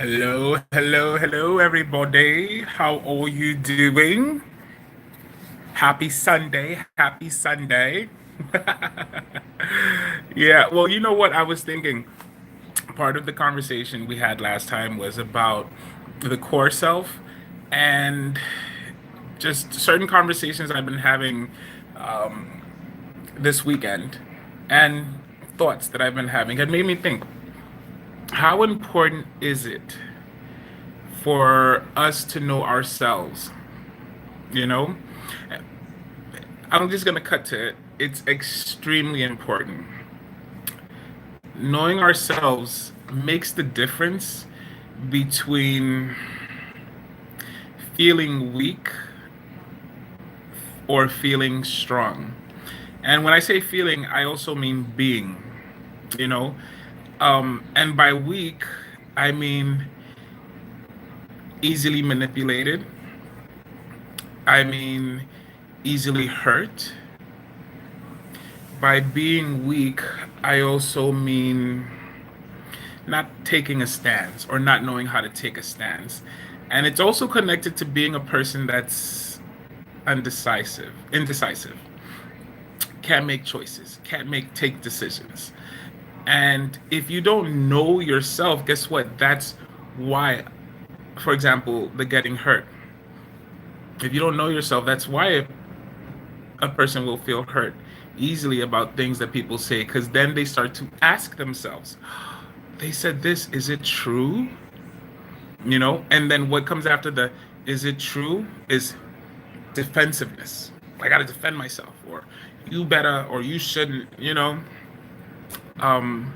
Hello, hello, hello, everybody. How are you doing? Happy Sunday, happy Sunday. Yeah, well, you know what I was thinking? Part of the conversation we had last time was about the core self and just certain conversations I've been having this weekend and thoughts that I've been having had made me think, how important is it for us to know ourselves? You know, I'm just gonna cut to it. It's extremely important. Knowing ourselves makes the difference between feeling weak or feeling strong. And when I say feeling, I also mean being, you know? And by weak, I mean easily manipulated, I mean easily hurt. By being weak, I also mean not taking a stance or not knowing how to take a stance. And it's also connected to being a person that's indecisive, can't make choices, can't make take decisions. And if you don't know yourself, guess what? That's why, for example, the getting hurt. If you don't know yourself, that's why a person will feel hurt easily about things that people say, because then they start to ask themselves, they said this, is it true? And then what comes after the is it true is defensiveness. I got to defend myself, or you better, or you shouldn't. Um,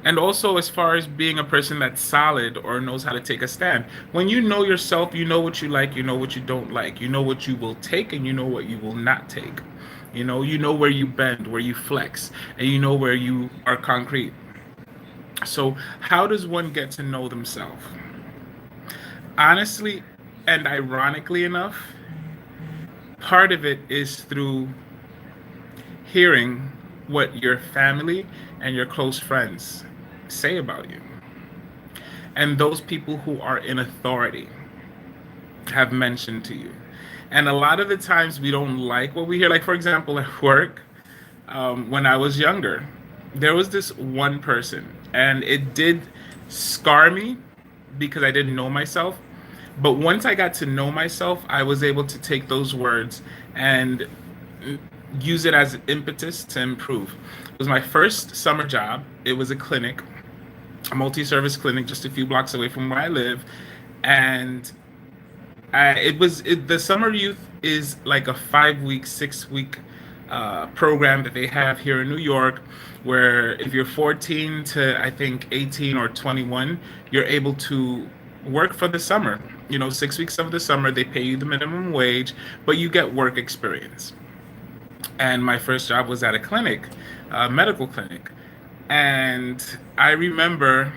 and also, as far as being a person that's solid or knows how to take a stand, when you know yourself, you know what you like, you know what you don't like, you know what you will take, and you know what you will not take. You know where you bend, where you flex, and you know where you are concrete. So, how does one get to know themselves? Honestly, and ironically enough, part of it is through hearing what your family and your close friends say about you. And those people who are in authority have mentioned to you. And a lot of the times we don't like what we hear. Like, for example, at work, when I was younger, there was this one person, and it did scar me because I didn't know myself. But once I got to know myself, I was able to take those words and use it as an impetus to improve. It was my first summer job. It was a clinic, a multi-service clinic just a few blocks away from where I live. And the summer youth is like a 5 week, 6 week program that they have here in New York, where if you're 14 to I think 18 or 21, you're able to work for the summer. 6 weeks of the summer, they pay you the minimum wage, but you get work experience. And my first job was at a clinic, a medical clinic. And I remember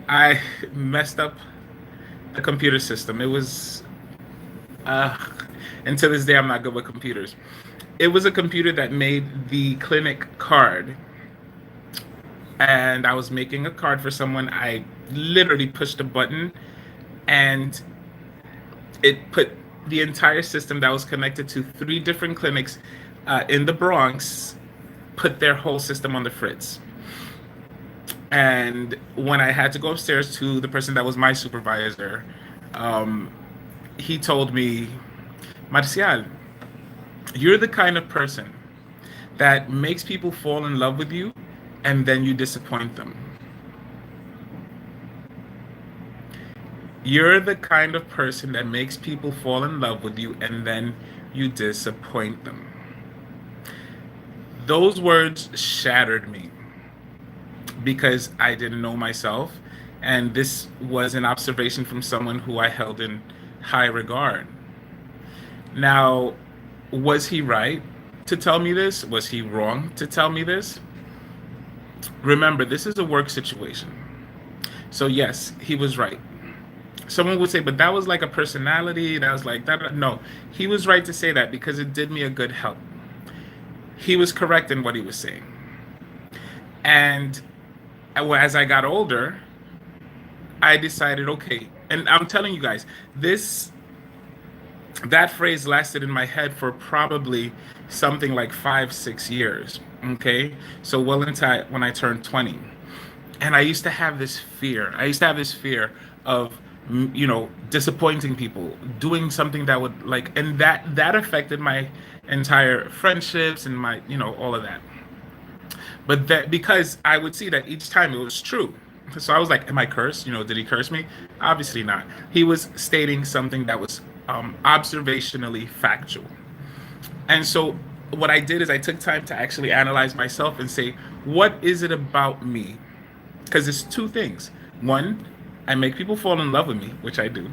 I messed up the computer system. It was, uh, and to this day, I'm not good with computers. It was a computer that made the clinic card, and I was making a card for someone. I literally pushed a button, and it put the entire system that was connected to three different clinics in the Bronx, put their whole system on the fritz. And when I had to go upstairs to the person that was my supervisor, um, he told me, Marcial, you're the kind of person that makes people fall in love with you and then you disappoint them. You're the kind of person that makes people fall in love with you and then you disappoint them. Those words shattered me because I didn't know myself. And this was an observation from someone who I held in high regard. Now, was he right to tell me this? Was he wrong to tell me this? Remember, this is a work situation. So, yes, he was right. Someone would say, but that was like a personality. That was like that. No, he was right to say that because it did me a good help. He was correct in what he was saying. And as I got older, I decided, okay, and I'm telling you guys, this that phrase lasted in my head for probably something like 5, 6 years. Okay, so well into when I turned 20, and I used to have this fear. I used to have this fear of disappointing people, doing something that would like, and that affected my entire friendships and my all of that. But that because I would see that each time it was true. So I was like, am I cursed? Did he curse me? Obviously not. He was stating something that was observationally factual. And so what I did is I took time to actually analyze myself and say, what is it about me? Because it's two things. One, I make people fall in love with me, which I do.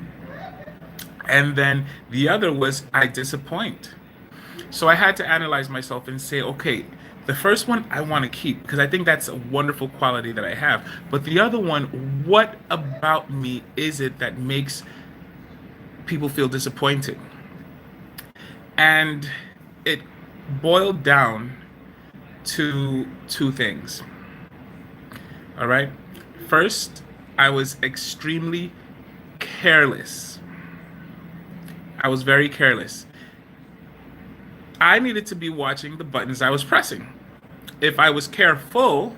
And then the other was I disappoint. So I had to analyze myself and say, okay, the first one I want to keep because I think that's a wonderful quality that I have. But the other one, what about me is it that makes people feel disappointed? And it boiled down to two things. All right. First, I was extremely careless. I was very careless. I needed to be watching the buttons I was pressing. If I was careful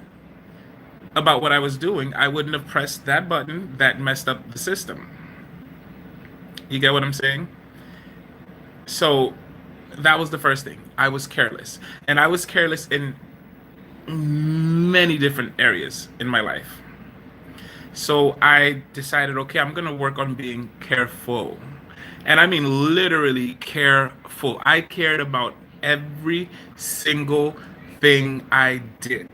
about what I was doing, I wouldn't have pressed that button that messed up the system. You get what I'm saying? So that was the first thing. I was careless. And I was careless in many different areas in my life. So I decided, okay, I'm going to work on being careful. And I mean literally careful. I cared about every single thing I did.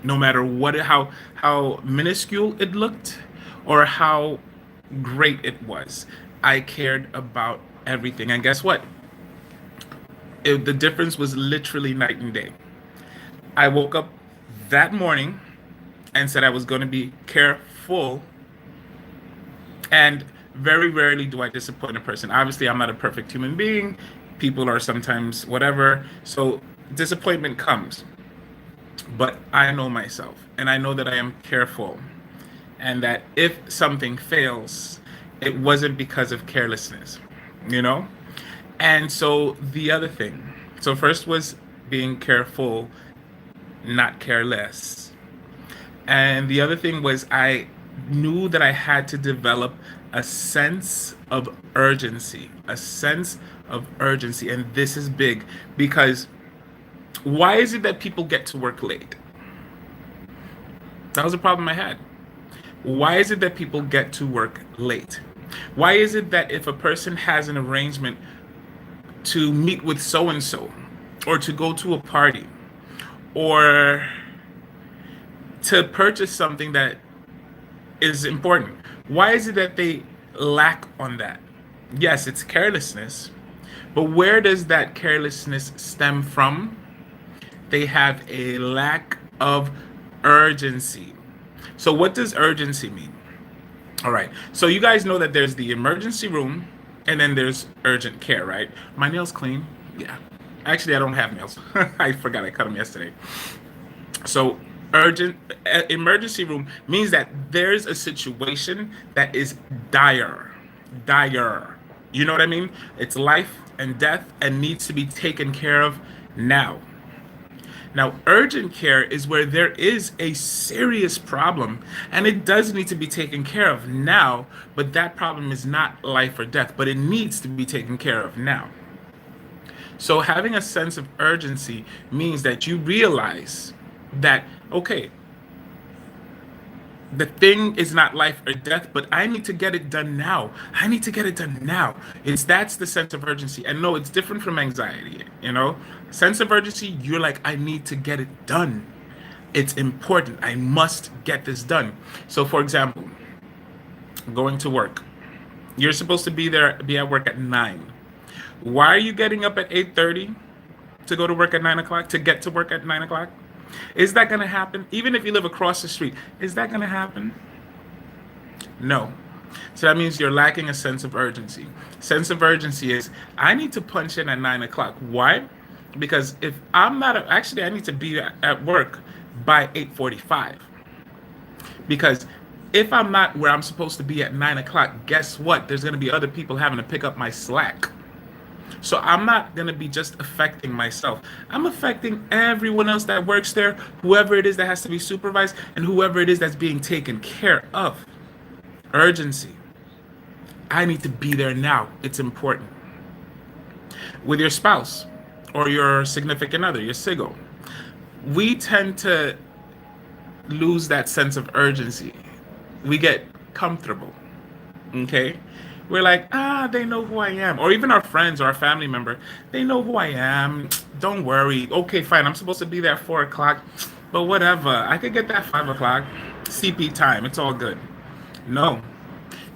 No matter how minuscule it looked or how great it was. I cared about everything. And guess what? The difference was literally night and day. I woke up that morning and said I was going to be careful. And very rarely do I disappoint a person. Obviously, I'm not a perfect human being. People are sometimes whatever. So disappointment comes. But I know myself and I know that I am careful. And that if something fails, it wasn't because of carelessness, you know? And so the other thing, so first was being careful, not careless. And the other thing was I knew that I had to develop a sense of urgency, a sense of urgency. And this is big because why is it that people get to work late? That was a problem I had. Why is it that people get to work late? Why is it that if a person has an arrangement to meet with so and so, or to go to a party, or to purchase something that is important, why is it that they lack on that? Yes, it's carelessness, but where does that carelessness stem from? They have a lack of urgency. So, what does urgency mean? All right. So, you guys know that there's the emergency room and then there's urgent care, right? My nails clean? Yeah. Actually, I don't have nails. I forgot I cut them yesterday. So, emergency room means that there's a situation that is dire. Dire. You know what I mean? It's life and death and needs to be taken care of now. Now, urgent care is where there is a serious problem and it does need to be taken care of now, but that problem is not life or death, but it needs to be taken care of now. So having a sense of urgency means that you realize that, okay, the thing is not life or death, but I need to get it done now. I need to get it done now. That's the sense of urgency. And no, it's different from anxiety, you know? Sense of urgency, you're like, I need to get it done. It's important. I must get this done. So for example, going to work. You're supposed to be at work at 9. Why are you getting up at 8:30 to go to work at 9 o'clock, to get to work at 9 o'clock? Is that going to happen? Even if you live across the street, is that going to happen? No. So that means you're lacking a sense of urgency. Sense of urgency is, I need to punch in at 9 o'clock. Why? Because if I'm not, actually, I need to be at work by 8:45. Because If I'm not where I'm supposed to be at 9 o'clock, guess what? There's going to be other people having to pick up my slack. So I'm not going to be just affecting myself. I'm affecting everyone else that works there, whoever it is that has to be supervised, and whoever it is that's being taken care of. Urgency. I need to be there now. It's important. With your spouse or your significant other, your sigil, we tend to lose that sense of urgency. We get comfortable. Okay? We're like, they know who I am. Or even our friends or our family member, they know who I am. Don't worry. Okay, fine. I'm supposed to be there at 4 o'clock, but whatever. I could get that 5 o'clock. CP time. It's all good. No.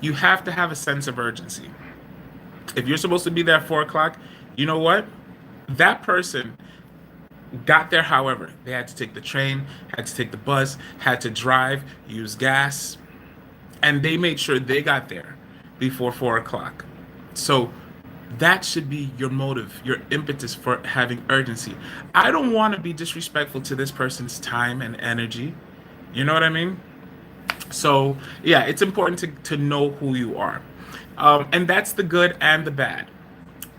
You have to have a sense of urgency. If you're supposed to be there at 4 o'clock, you know what? That person got there however. They had to take the train, had to take the bus, had to drive, use gas, and they made sure they got there before 4 o'clock. So that should be your motive, your impetus for having urgency. I don't want to be disrespectful to this person's time and energy. You know what I mean? So yeah, it's important to know who you are. And that's the good and the bad.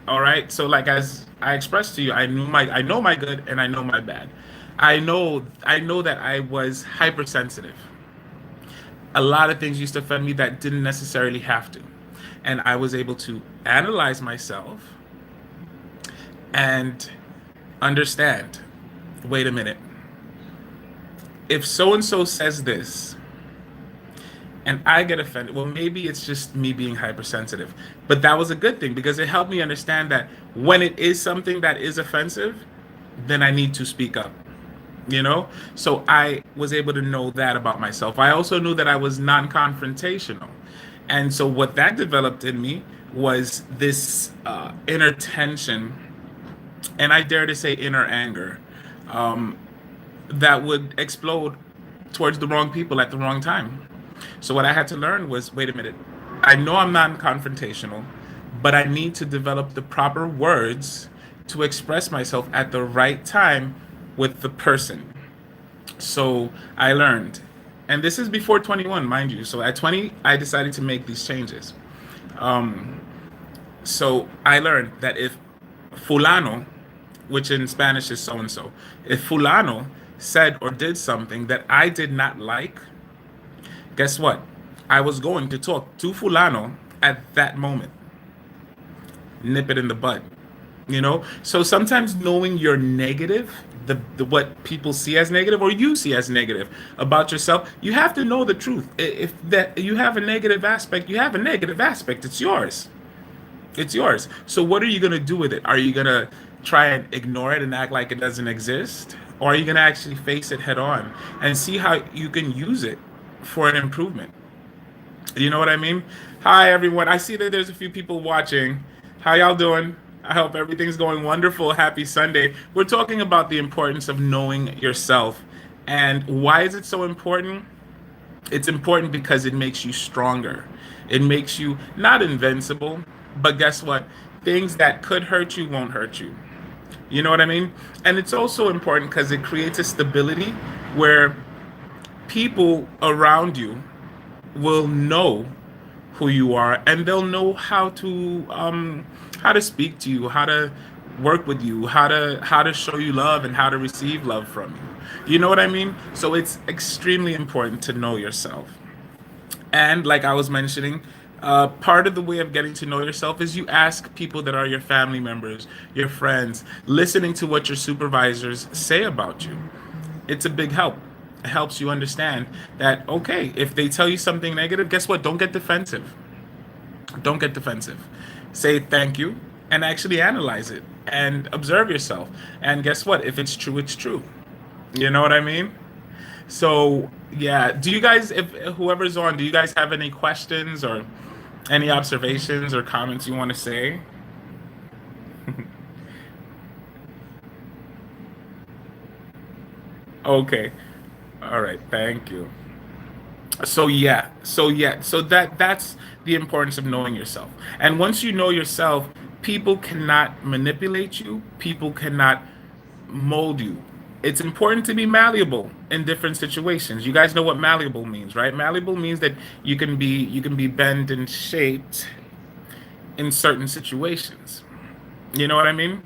All right. So like as I expressed to you, I know my good and I know my bad. I know that I was hypersensitive. A lot of things used to offend me that didn't necessarily have to. And I was able to analyze myself and understand, wait a minute. If so and so says this and I get offended, well, maybe it's just me being hypersensitive. But that was a good thing because it helped me understand that when it is something that is offensive, then I need to speak up. So I was able to know that about myself. I also knew that I was non-confrontational, and so what that developed in me was this inner tension, and I dare to say inner anger, um, that would explode towards the wrong people at the wrong time. So what I had to learn was, wait a minute, I know I'm non-confrontational, but I need to develop the proper words to express myself at the right time with the person. So I learned, and this is before 21, mind you. So at 20, I decided to make these changes. Um, so I learned that if fulano, which in Spanish is so and so, if fulano said or did something that I did not like, guess what? I was going to talk to fulano at that moment, nip it in the bud. So sometimes knowing your negative, the what people see as negative or you see as negative about yourself, you have to know the truth. If that you have a negative aspect, you have a negative aspect. It's yours. So what are you going to do with it? Are you going to try and ignore it and act like it doesn't exist, or are you going to actually face it head on and see how you can use it for an improvement? You know what I mean? Hi everyone, I see that there's a few people watching. How y'all doing? I hope everything's going wonderful. Happy Sunday. We're talking about the importance of knowing yourself. And why is it so important? It's important because it makes you stronger. It makes you not invincible, but guess what? Things that could hurt you won't hurt you. You know what I mean? And it's also important because it creates a stability where people around you will know who you are, and they'll know how to speak to you, how to work with you, how to show you love and how to receive love from you. You know what I mean? So it's extremely important to know yourself. And like I was mentioning, part of the way of getting to know yourself is you ask people that are your family members, your friends, listening to what your supervisors say about you. It's a big help. It helps you understand that, okay, if they tell you something negative, guess what? Don't get defensive. Don't get defensive. Say thank you and actually analyze it and observe yourself. And guess what? If it's true, it's true. You know what I mean? So, yeah. Do you guys, if whoever's on, do you guys have any questions or any observations or comments you want to say? Okay. All right. Thank you. So that's the importance of knowing yourself. And once you know yourself, people cannot manipulate you, people cannot mold you. It's important to be malleable in different situations. You guys know what malleable means, right? Malleable means that you can be bent and shaped in certain situations. You know what I mean?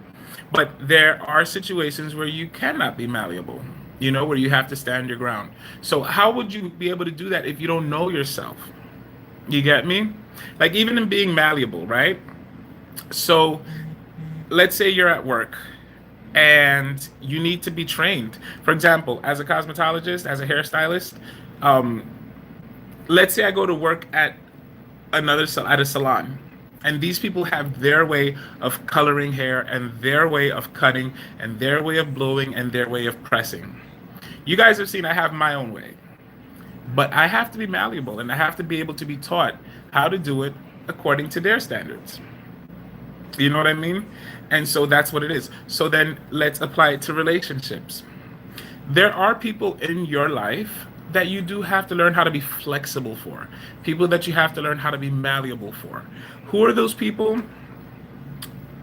But there are situations where you cannot be malleable, where you have to stand your ground. So, how would you be able to do that if you don't know yourself? You get me? Like, even in being malleable, right? So, let's say you're at work and you need to be trained. For example, as a cosmetologist, as a hairstylist, um, let's say I go to work at a salon, and these people have their way of coloring hair and their way of cutting and their way of blowing and their way of pressing. You guys have seen I have my own way, but I have to be malleable and I have to be able to be taught how to do it according to their standards. You know what I mean? And so that's what it is. So then let's apply it to relationships. There are people in your life that you do have to learn how to be flexible for, people that you have to learn how to be malleable for. Who are those people?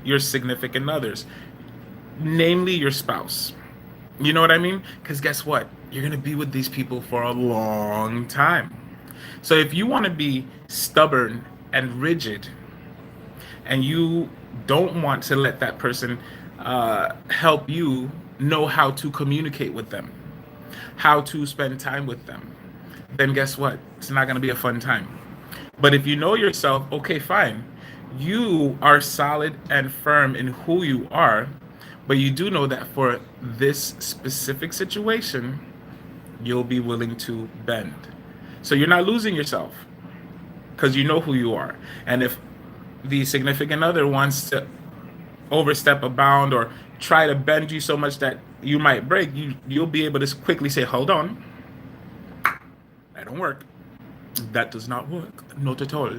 Your significant others, namely your spouse. You know what I mean? Because guess what? You're going to be with these people for a long time. So if you want to be stubborn and rigid, and you don't want to let that person help you know how to communicate with them, how to spend time with them, then guess what? It's not going to be a fun time. But if you know yourself, okay, fine. You are solid and firm in who you are, but you do know that for this specific situation, you'll be willing to bend. So you're not losing yourself because you know who you are. And if the significant other wants to overstep a bound or try to bend you so much that you might break, you'll be able to quickly say, hold on, that don't work. That does not work. Not at all.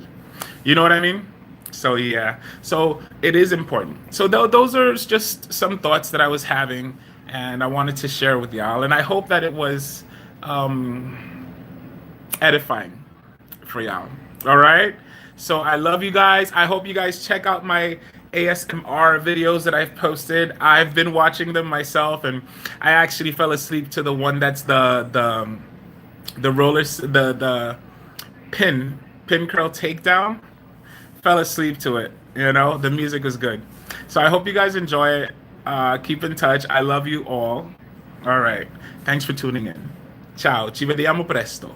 You know what I mean? So yeah. So it is important. So those are just some thoughts that I was having and I wanted to share with y'all. And I hope that it was edifying for y'all. All right. So I love you guys. I hope you guys check out my ASMR videos that I've posted. I've been watching them myself, and I actually fell asleep to the one that's the rollers, the pin curl takedown. Fell asleep to it. The music was good. So I hope you guys enjoy it. Keep in touch. I love you all. All right. Thanks for tuning in. Ciao. Ci vediamo presto.